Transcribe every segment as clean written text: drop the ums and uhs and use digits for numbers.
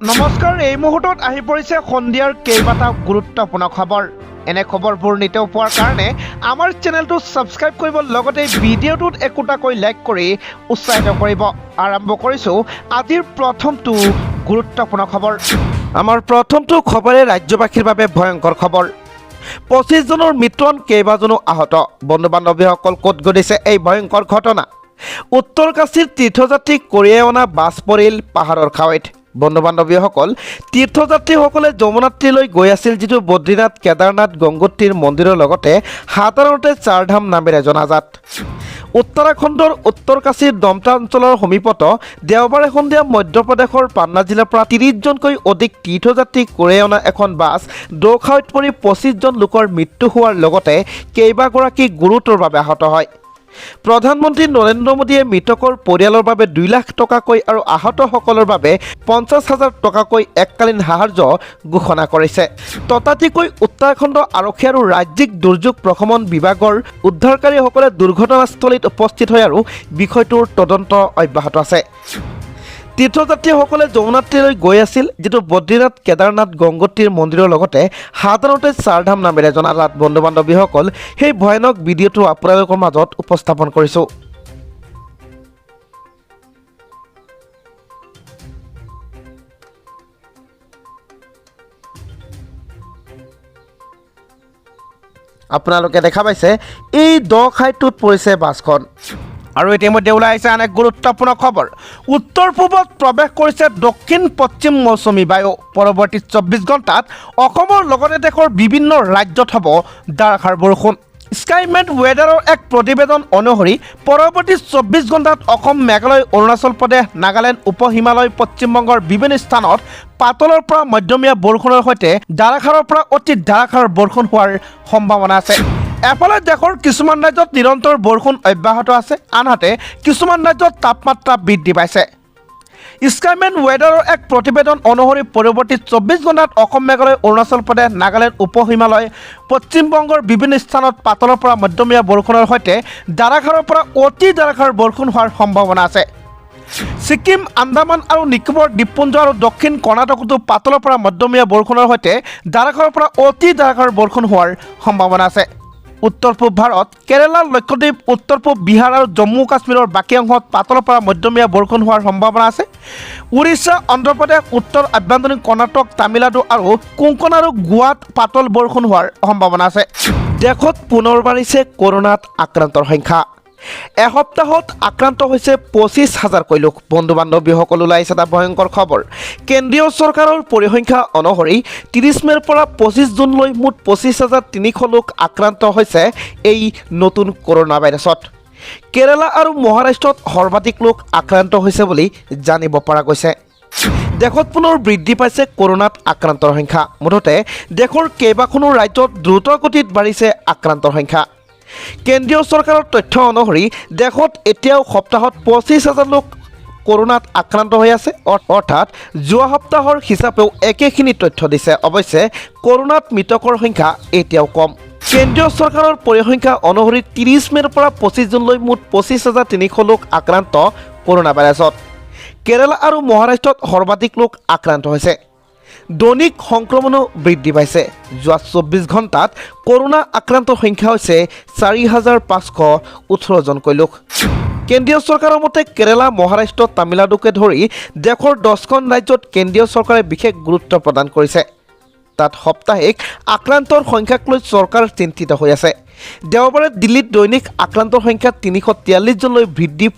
নমস্কাৰ, এই মুহূৰ্তত আহি পৰিছে সন্ধিয়াৰ কেইবাটাও গুৰুত্বপূৰ্ণ খবৰ। এনে খবৰবোৰ নিতৌ পোৱাৰ কাৰণে আমাৰ চেনেলটো ছাবস্ক্ৰাইব কৰিব, লগতে ভিডিঅ'টোত একোটাকৈ লাইক কৰি উৎসাহিত কৰিব। আৰম্ভ কৰিছোঁ আজিৰ প্ৰথমটো গুৰুত্বপূৰ্ণ খবৰ। আমাৰ প্ৰথমটো খবৰে ৰাজ্যবাসীৰ বাবে ভয়ংকৰ খবৰ। 25 জনৰ মৃত্যুন, কেইবাজনো আহত। বন্ধু বান্ধৱীসকল, ক'ত ঘটিছে এই ভয়ংকৰ ঘটনা? উত্তৰ কাশীৰ তীৰ্থযাত্ৰী কঢ়িয়াই অনা বাছ পৰিল পাহাৰৰ খাৱৈত। বন্ধু বান্ধৱীসকল, তীৰ্থযাত্ৰীসকলে যমুনাত্ৰীলৈ গৈ আছিল, যিটো বদ্ৰীনাথ, কেদাৰনাথ, গংগোত্ৰীৰ মন্দিৰৰ লগতে সাধাৰণতে চাৰধাম নামেৰে জনাজাত। উত্তৰাখণ্ডৰ উত্তৰ কাশীৰ দমটা অঞ্চলৰ সমীপত দেওবাৰে সন্ধিয়া মধ্যপ্ৰদেশৰ পান্না জিলাৰ পৰা 30জনকৈ অধিক তীৰ্থযাত্ৰী কঢ়িয়াই অনা এখন বাছ দোখাৱৈত পৰি 25 জন লোকৰ মৃত্যু হোৱাৰ লগতে কেইবাগৰাকী গুৰুতৰভাৱে আহত হয়। প্ৰধানমন্ত্ৰী নৰেন্দ্ৰ মোদীয়ে মৃতকৰ পৰিয়ালৰ বাবে 2 লাখ টকাকৈ আৰু আহতসকলৰ বাবে 50,000 টকাকৈ এককালীন সাহায্য ঘোষণা কৰিছে। ততাতৈয়াকৈ উত্তৰাখণ্ড আৰক্ষী আৰু ৰাজ্যিক দুৰ্যোগ প্ৰশমন বিভাগৰ উদ্ধাৰকাৰীসকলে দুৰ্ঘটনাস্থলীত উপস্থিত হৈ আৰু বিষয়টোৰ তদন্ত অব্যাহত আছে। তীৰ্থযাত্ৰীসকলে যমুনাত্ৰীলৈ গৈ আছিল, যিটো বদ্ৰীনাথ, কেদাৰনাথ, গংগোত্ৰীৰ মন্দিৰৰ লগতে সাধাৰণতে চাৰধাম নামেৰে জনাজাত। বন্ধু বান্ধৱীসকল, সেই ভয়ানক ভিডিঅ'টো আপোনালোকৰ মাজত উপস্থাপন কৰিছোঁ। আপোনালোকে দেখা পাইছে এই দ খাইটোত পৰিছে বাছখন। আৰু ইতিমধ্যে ওলাই আহিছে আন এক গুৰুত্বপূৰ্ণ খবৰ। উত্তৰ পূবত প্ৰৱেশ কৰিছে দক্ষিণ পশ্চিম মৌচুমী বায়ু। পৰৱৰ্তী 24 ঘণ্টাত অসমৰ লগতে দেশৰ বিভিন্ন ৰাজ্যত হ'ব ধাৰাসাৰ বৰষুণ। স্কাইমেট ৱেডাৰৰ এক প্ৰতিবেদন অনুসৰি পৰৱৰ্তী 24 ঘণ্টাত অসম, মেঘালয়, অৰুণাচল প্ৰদেশ, নাগালেণ্ড, উপ হিমালয়, পশ্চিমবংগৰ বিভিন্ন স্থানত পাতলৰ পৰা মধ্যমীয়া বৰষুণৰ সৈতে ধাৰাসাৰৰ পৰা অতি ধাৰাসাৰ বৰষুণ হোৱাৰ সম্ভাৱনা আছে। এফালে দেশৰ কিছুমান ৰাজ্যত নিৰন্তৰ বৰষুণ অব্যাহত আছে, আনহাতে কিছুমান ৰাজ্যত তাপমাত্ৰা বৃদ্ধি পাইছে। স্কাইমেট ৱেডাৰৰ এক প্ৰতিবেদন অনুসৰি পৰৱৰ্তী 24 ঘণ্টাত অসম, মেঘালয়, অৰুণাচল প্ৰদেশ, নাগালেণ্ড, উপ হিমালয়, পশ্চিমবংগৰ বিভিন্ন স্থানত পাতলৰ পৰা মধ্যমীয়া বৰষুণৰ সৈতে ধাৰাসাৰৰ পৰা অতি ধাৰাসাৰ বৰষুণ হোৱাৰ সম্ভাৱনা আছে। ছিকিম, আন্দামান আৰু নিকোবৰ দ্বীপপুঞ্জ আৰু দক্ষিণ কৰ্ণাটকতো পাতলৰ পৰা মধ্যমীয়া বৰষুণৰ সৈতে ধাৰাসাৰৰ পৰা অতি ধাৰাসাৰ বৰষুণ হোৱাৰ সম্ভাৱনা আছে। উত্তৰ পূব ভাৰত, কেৰালা, লক্ষদ্বীপ, উত্তৰ পূব বিহাৰ আৰু জম্মু কাশ্মীৰৰ বাকী অংশত পাতলৰ পৰা মধ্যমীয়া বৰষুণ হোৱাৰ সম্ভাৱনা আছে। উৰিষ্যা, অন্ধ্ৰপ্ৰদেশ, উত্তৰ আভ্যন্তৰীণ কৰ্ণাটক, তামিলনাডু আৰু কোংকণ আৰু গোৱাত পাতল বৰষুণ হোৱাৰ সম্ভাৱনা আছে। দেশত পুনৰ বাঢ়িছে কৰোনাত আক্ৰান্তৰ সংখ্যা। এসপ্তাহত আক্ৰান্ত হৈছে 25,000কৈ লোক। বন্ধু বান্ধৱীসকল, ওলাইছে এটা ভয়ংকৰ খবৰ। কেন্দ্ৰীয় চৰকাৰৰ পৰিসংখ্যা অনুসৰি 30 মে'ৰ পৰা 25 জুনলৈ মুঠ 25,300 লোক আক্ৰান্ত হৈছে এই নতুন কৰোনা ভাইৰাছত। কেৰালা আৰু মহাৰাষ্ট্ৰত সৰ্বাধিক লোক আক্ৰান্ত হৈছে বুলি জানিব পৰা গৈছে। দেশত পুনৰ বৃদ্ধি পাইছে কৰোনাত আক্ৰান্তৰ সংখ্যা। মুঠতে দেশৰ কেইবাখনো ৰাজ্যত দ্ৰুতগতিত বাঢ়িছে আক্ৰান্তৰ সংখ্যা। কেন্দ্ৰীয় চৰকাৰৰ তথ্য অনুসৰি দেশত এতিয়াও সপ্তাহত 25,000 লোক কৰোনাত আক্ৰান্ত হৈ আছে, অৰ্থাৎ যোৱা সপ্তাহৰ হিচাপেও একেখিনি তথ্য দিছে। অৱশ্যে কৰোনাত মৃতকৰ সংখ্যা এতিয়াও কম। কেন্দ্ৰীয় চৰকাৰৰ পৰিসংখ্যা অনুসৰি 30 মে'ৰ পৰা 25 জুনলৈ মুঠ 25,300 লোক আক্ৰান্ত কৰোনা ভাইৰাছত। কেৰালা আৰু মহাৰাষ্ট্ৰত সৰ্বাধিক লোক আক্ৰান্ত হৈছে। দৈনিক সংক্ৰমণো বৃদ্ধি পাইছে। যোৱা 24 ঘণ্টাত কৰোনা আক্ৰান্তৰ সংখ্যা হৈছে 4,518 জনকৈ লোক। কেন্দ্ৰীয় চৰকাৰৰ মতে কেৰালা, মহাৰাষ্ট্ৰ, তামিলনাডুকে ধৰি দেশৰ 10খন ৰাজ্যত কেন্দ্ৰীয় চৰকাৰে বিশেষ গুৰুত্ব প্ৰদান কৰিছে। তাত সাপ্তাহিক আক্ৰান্তৰ সংখ্যাক লৈ চৰকাৰ চিন্তিত হৈ আছে। দেওবাৰে দিল্লীত দৈনিক আক্ৰান্তৰ সংখ্যা 343 জনলৈ বৃদ্ধি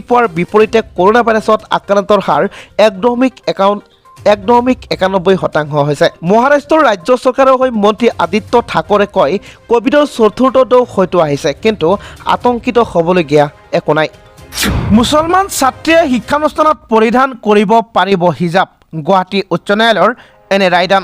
পোৱাৰ বিপৰীতে কৰোনা ভাইৰাছত আক্ৰান্তৰ হাৰ 1.91% হৈছে। মহাৰাষ্ট্ৰৰ ৰাজ্য চৰকাৰৰ হৈ মন্ত্ৰী আদিত্য ঠাকৰে কয়, কোভিডৰ 4ৰ্থ ঢৌ হয়তো আহিছে, কিন্তু আতংকিত হ'বলগীয়া একো নাই। মুছলমান ছাত্ৰীয়ে শিক্ষানুষ্ঠানত পৰিধান কৰিব পাৰিব হিজাব। গুৱাহাটী উচ্চ ন্যায়ালয়ৰ এনে ৰায়দান।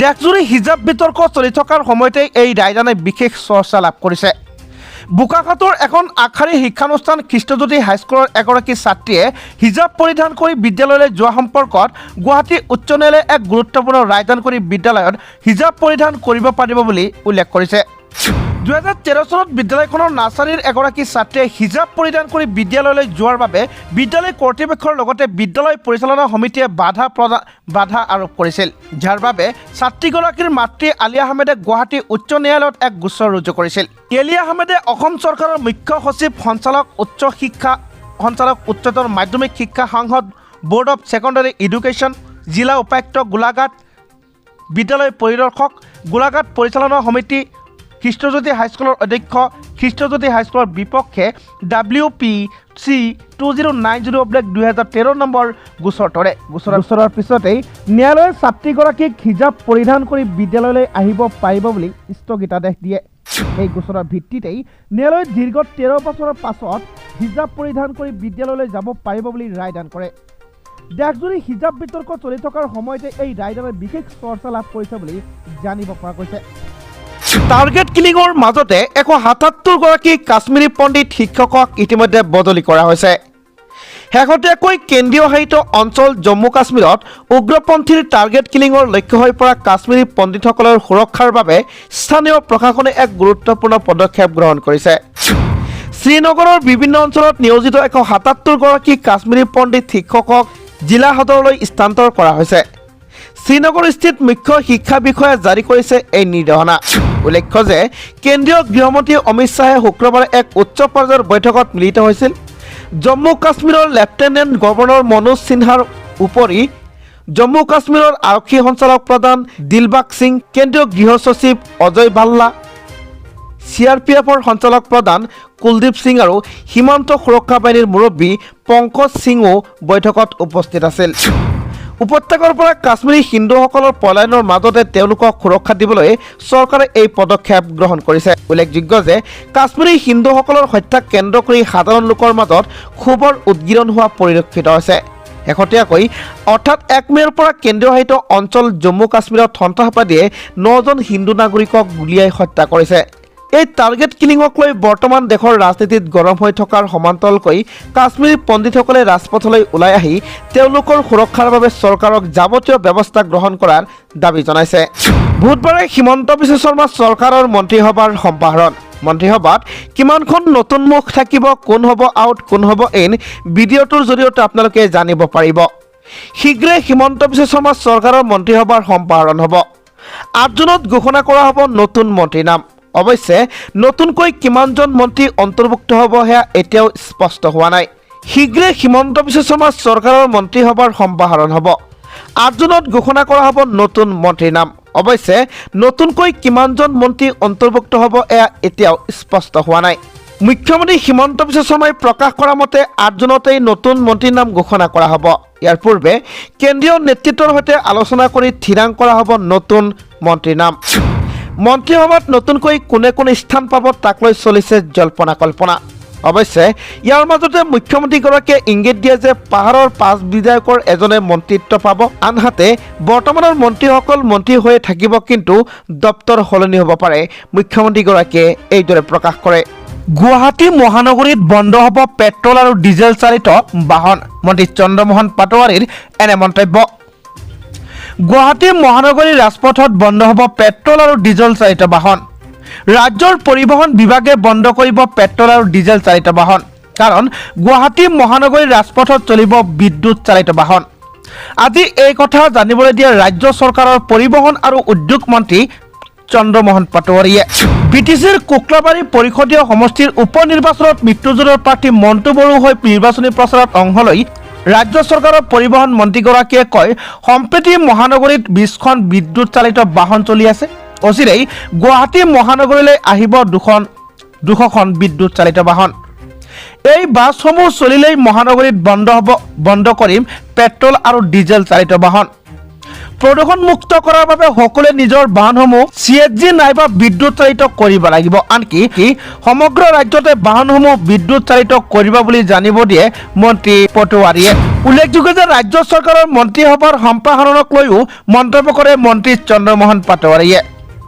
দেশজুৰি হিজাব বিতৰ্ক চলি থকাৰ সময়তে এই ৰায়দানে বিশেষ চৰ্চা লাভ কৰিছে। বোকাখাতৰ এখন আগশাৰী শিক্ষানুষ্ঠান খ্ৰীষ্টজ্যোতি হাইস্কুলৰ এগৰাকী ছাত্ৰীয়ে হিজাব পৰিধান কৰি বিদ্যালয়লৈ যোৱা সম্পৰ্কত গুৱাহাটী উচ্চ ন্যায়ালয়ে এক গুৰুত্বপূৰ্ণ ৰায়দান কৰি বিদ্যালয়ত হিজাব পৰিধান কৰিব পাৰিব বুলি উল্লেখ কৰিছে। 2013 চনত বিদ্যালয়খনৰ নাৰ্চাৰীৰ এগৰাকী ছাত্ৰীয়ে হিজাব পৰিধান কৰি বিদ্যালয়লৈ যোৱাৰ বাবে বিদ্যালয় কৰ্তৃপক্ষৰ লগতে বিদ্যালয় পৰিচালনা সমিতিয়ে বাধা আৰোপ কৰিছিল, যাৰ বাবে ছাত্ৰীগৰাকীৰ মাতৃ আলিয়া আহমেদে গুৱাহাটী উচ্চ ন্যায়ালয়ত এক গোচৰ ৰুজু কৰিছিল। আলিয়া আহমেদে অসম চৰকাৰৰ মুখ্য সচিব, সঞ্চালক উচ্চতৰ মাধ্যমিক শিক্ষা সংসদ, বোৰ্ড অৱ ছেকেণ্ডাৰী এডুকেশ্যন, জিলা উপায়ুক্ত গোলাঘাট, বিদ্যালয় পৰিদৰ্শক, গোলাঘাট পৰিচালনা সমিতি, খ্ৰীষ্টজ্যোতি হাইস্কুলৰ অধ্যক্ষ, খ্ৰীষ্টজ্যোতি হাইস্কুলৰ বিপক্ষে WPC 2090/2013 নম্বৰ গোচৰ তৰে। গোচৰৰ পিছতেই ন্যায়ালয়ে ছাত্ৰীগৰাকীক হিজাব পৰিধান কৰি বিদ্যালয়লৈ আহিব পাৰিব বুলি স্থগিতাদেশ দিয়ে। এই গোচৰৰ ভিত্তিতেই ন্যায়ালয়ে দীৰ্ঘ 13 বছৰৰ পাছত হিজাব পৰিধান কৰি বিদ্যালয়লৈ যাব পাৰিব বুলি ৰায়দান কৰে। দেশজুৰি হিজাব বিতৰ্ক চলি থকাৰ সময়তে এই ৰায়দানে বিশেষ চৰ্চা লাভ কৰিছে বুলি জানিব পৰা গৈছে। টাৰ্গেট কিলিঙৰ মাজতে 177গৰাকী কাশ্মীৰী পণ্ডিত শিক্ষকক ইতিমধ্যে বদলি কৰা হৈছে। শেহতীয়াকৈ কেন্দ্ৰীয় শাসিত অঞ্চল জম্মু কাশ্মীৰত উগ্ৰপন্থীৰ টাৰ্গেট কিলিঙৰ লক্ষ্য হৈ পৰা কাশ্মীৰী পণ্ডিতসকলৰ সুৰক্ষাৰ বাবে স্থানীয় প্ৰশাসনে এক গুৰুত্বপূৰ্ণ পদক্ষেপ গ্ৰহণ কৰিছে। শ্ৰীনগৰৰ বিভিন্ন অঞ্চলত নিয়োজিত 177গৰাকী কাশ্মীৰী পণ্ডিত শিক্ষকক জিলা সদৰলৈ স্থানান্তৰ কৰা হৈছে। শ্ৰীনগৰস্থিত মুখ্য শিক্ষা বিষয়াই জাৰি কৰিছে এই নিৰ্দেশনা। উল্লেখ্য যে কেন্দ্ৰীয় গৃহমন্ত্ৰী অমিত শ্বাহে শুক্ৰবাৰে এক উচ্চ পৰ্যায়ৰ বৈঠকত মিলিত হৈছিল। জম্মু কাশ্মীৰৰ লেফটেনেণ্ট গভৰ্ণৰ মনোজ সিনহাৰ উপৰি জম্মু কাশ্মীৰৰ আৰক্ষী সঞ্চালক প্ৰধান দিলবাগ সিং, কেন্দ্ৰীয় গৃহ সচিব অজয় ভাল্লা, CRPFৰ সঞ্চালক প্ৰধান কুলদীপ সিং আৰু সীমান্ত সুৰক্ষা বাহিনীৰ মুৰব্বী পংকজ সিঙো বৈঠকত উপস্থিত আছিল। উপত্যকাৰ পৰা কাশ্মীৰী হিন্দুসকলৰ পলায়নৰ মাজতে তেওঁলোকক সুৰক্ষা দিবলৈ চৰকাৰে এই পদক্ষেপ গ্ৰহণ কৰিছে। উল্লেখযোগ্য যে কাশ্মীৰী হিন্দুসকলৰ হত্যাক কেন্দ্ৰ কৰি সাধাৰণ লোকৰ মাজত ক্ষোভৰ উদ্গীৰণ হোৱা পৰিলক্ষিত হৈছে। শেহতীয়াকৈ অৰ্থাৎ 1 মে'ৰ পৰা কেন্দ্ৰীয় শাসিত অঞ্চল জম্মু কাশ্মীৰত সন্ত্ৰাসবাদীয়ে 9জন হিন্দু নাগৰিকক গুলীয়াই হত্যা কৰিছে। এই টাৰ্গেট কিলিঙক লৈ বৰ্তমান দেশৰ ৰাজনীতিত গৰম হৈ থকাৰ সমান্তৰালকৈ কাশ্মীৰী পণ্ডিতসকলে ৰাজপথলৈ ওলাই আহি তেওঁলোকৰ সুৰক্ষাৰ বাবে চৰকাৰক যাৱতীয় ব্যৱস্থা গ্ৰহণ কৰাৰ দাবী জনাইছে। বুধবাৰে হিমন্ত বিশ্ব শৰ্মা চৰকাৰৰ মন্ত্ৰীসভাৰ সম্প্ৰসাৰণ। মন্ত্ৰীসভাত কিমানখন নতুন মুখ থাকিব, কোন হ'ব আউট, কোন হ'ব ইন, ভিডিঅ'টোৰ জৰিয়তে আপোনালোকে জানিব পাৰিব। শীঘ্ৰে হিমন্ত বিশ্ব শৰ্মা চৰকাৰৰ মন্ত্ৰীসভাৰ সম্প্ৰসাৰণ হ'ব। 8 জুনত ঘোষণা কৰা হ'ব নতুন মন্ত্ৰীৰ নাম। অৱশ্যে নতুনকৈ কিমানজন মন্ত্ৰী অন্তৰ্ভুক্ত হ'ব সেয়া এতিয়াও স্পষ্ট হোৱা নাই। শীঘ্ৰে হিমন্ত বিশ্ব শৰ্মা চৰকাৰৰ মন্ত্ৰীসভাৰ সম্প্ৰসাৰণ হ'ব। 8 জুনত ঘোষণা কৰা হ'ব নতুন মন্ত্ৰীৰ নাম। অৱশ্যে নতুনকৈ কিমানজন মন্ত্ৰী অন্তৰ্ভুক্ত হ'ব এয়া এতিয়াও স্পষ্ট হোৱা নাই। মুখ্যমন্ত্ৰী হিমন্ত বিশ্ব শৰ্মাই প্ৰকাশ কৰা মতে 8 জুনতেই নতুন মন্ত্ৰীৰ নাম ঘোষণা কৰা হ'ব। ইয়াৰ পূৰ্বে কেন্দ্ৰীয় নেতৃত্বৰ সৈতে আলোচনা কৰি থিৰাং কৰা হ'ব নতুন মন্ত্ৰীৰ নাম। মন্ত্ৰীসভাত নতুনকৈ কোনে কোনে স্থান পাব তাক লৈ চলিছে জল্পনা কল্পনা। অৱশ্যে ইয়াৰ মাজতে মুখ্যমন্ত্ৰীগৰাকীয়ে ইংগিত দিয়ে যে পাহাৰৰ 5 বিধায়কৰ এজনে মন্ত্ৰীত্ব পাব, আনহাতে বৰ্তমানৰ মন্ত্ৰীসকল মন্ত্ৰী হৈয়ে থাকিব, কিন্তু দপ্তৰ সলনি হ'ব পাৰে। মুখ্যমন্ত্ৰীগৰাকীয়ে এইদৰে প্ৰকাশ কৰে। গুৱাহাটী মহানগৰীত বন্ধ হ'ব পেট্ৰল আৰু ডিজেল চালিত বাহন। মন্ত্ৰী চন্দ্ৰমোহন পাটোৱাৰীৰ এনে মন্তব্য। গুৱাহাটী মহানগৰীৰ ৰাজপথত বন্ধ হ'ব পেট্ৰল আৰু ডিজেল চালিত বাহন। ৰাজ্যৰ পৰিবহণ বিভাগে বন্ধ কৰিব পেট্ৰল আৰু ডিজেল চালিত বাহন, কাৰণ গুৱাহাটী মহানগৰীৰ ৰাজপথত চলিব বিদ্যুৎ চালিত বাহন। আজি এই কথা জানিবলৈ দিয়ে ৰাজ্য চৰকাৰৰ পৰিবহণ আৰু উদ্যোগ মন্ত্ৰী চন্দ্ৰমোহন পাটোৱাৰীয়ে। BTCৰ কোকলাবাৰী পৰিষদীয় সমষ্টিৰ উপ নিৰ্বাচনত মৃত্যুজনৰ প্ৰাৰ্থী মণ্টু বড়োৰ হৈ নিৰ্বাচনী প্ৰচাৰত অংশ লৈ ৰাজ্য চৰকাৰৰ পৰিবহণ মন্ত্ৰীগৰাকীয়ে কয়, সম্প্ৰতি মহানগৰীত 20খন বিদ্যুৎ চালিত বাহন চলি আছে। অচিৰেই গুৱাহাটী মহানগৰীলৈ আহিব 200খন বিদ্যুৎ চালিত বাহন। এই বাছসমূহ চলিলেই মহানগৰীত বন্ধ কৰিম পেট্ৰল আৰু ডিজেল চালিত বাহন। প্ৰদূষণমুক্ত কৰাৰ বাবে সকলোৱে নিজৰ বাহনসমূহ CNG নাইবা বিদ্যুৎ চালিত কৰিব লাগিব। আনকি সমগ্ৰ ৰাজ্যতে বাহনসমূহ বিদ্যুৎ চালিত কৰিব বুলি জানিব দিয়ে মন্ত্ৰী পাটোৱাৰীয়ে। উল্লেখযোগ্য যে ৰাজ্য চৰকাৰৰ মন্ত্ৰীসভাৰ সম্প্ৰসাৰণক লৈও মন্তব্য কৰে মন্ত্ৰী চন্দ্ৰমোহন পাটোৱাৰীয়ে।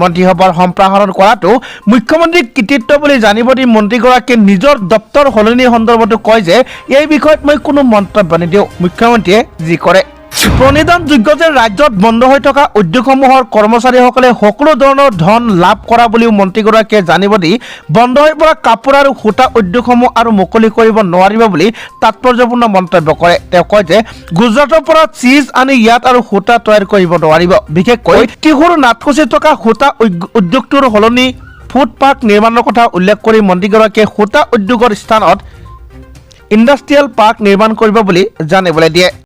মন্ত্ৰীসভাৰ সম্প্ৰসাৰণ কৰাটো মুখ্যমন্ত্ৰীৰ কৃতিত্ব বুলি জানিব দি মন্ত্ৰীগৰাকীয়ে নিজৰ দপ্তৰ সলনিৰ সন্দৰ্ভতো কয় যে এই বিষয়ত মই কোনো মন্তব্য নিদিওঁ, মুখ্যমন্ত্ৰীয়ে যি কৰে। প্ৰণিধানযোগ্য যে ৰাজ্যত বন্ধ হৈ থকা উদ্যোগসমূহৰ কৰ্মচাৰীসকলে সকলো ধৰণৰ ধন লাভ কৰা বুলিও মন্ত্ৰীগৰাকীয়ে জানিব দি বন্ধ হৈ পৰা কাপোৰ আৰু সূতা উদ্যোগসমূহ আৰু মুকলি কৰিব নোৱাৰিব বুলি তাৎপৰ্যপূৰ্ণ মন্তব্য কৰে। তেওঁ কয় যে গুজৰাটৰ পৰা চিজ আনি ইয়াত আৰু সূতা তৈয়াৰ কৰিব নোৱাৰিব। বিশেষকৈ টিহুৰ নাটকুচিত থকা সূতা উদ্যোগটোৰ সলনি ফুড পাৰ্ক নিৰ্মাণৰ কথা উল্লেখ কৰি মন্ত্ৰীগৰাকীয়ে সূতা উদ্যোগৰ স্থানত ইণ্ডাষ্ট্ৰিয়েল পাৰ্ক নিৰ্মাণ কৰিব বুলি জানিবলৈ দিয়ে।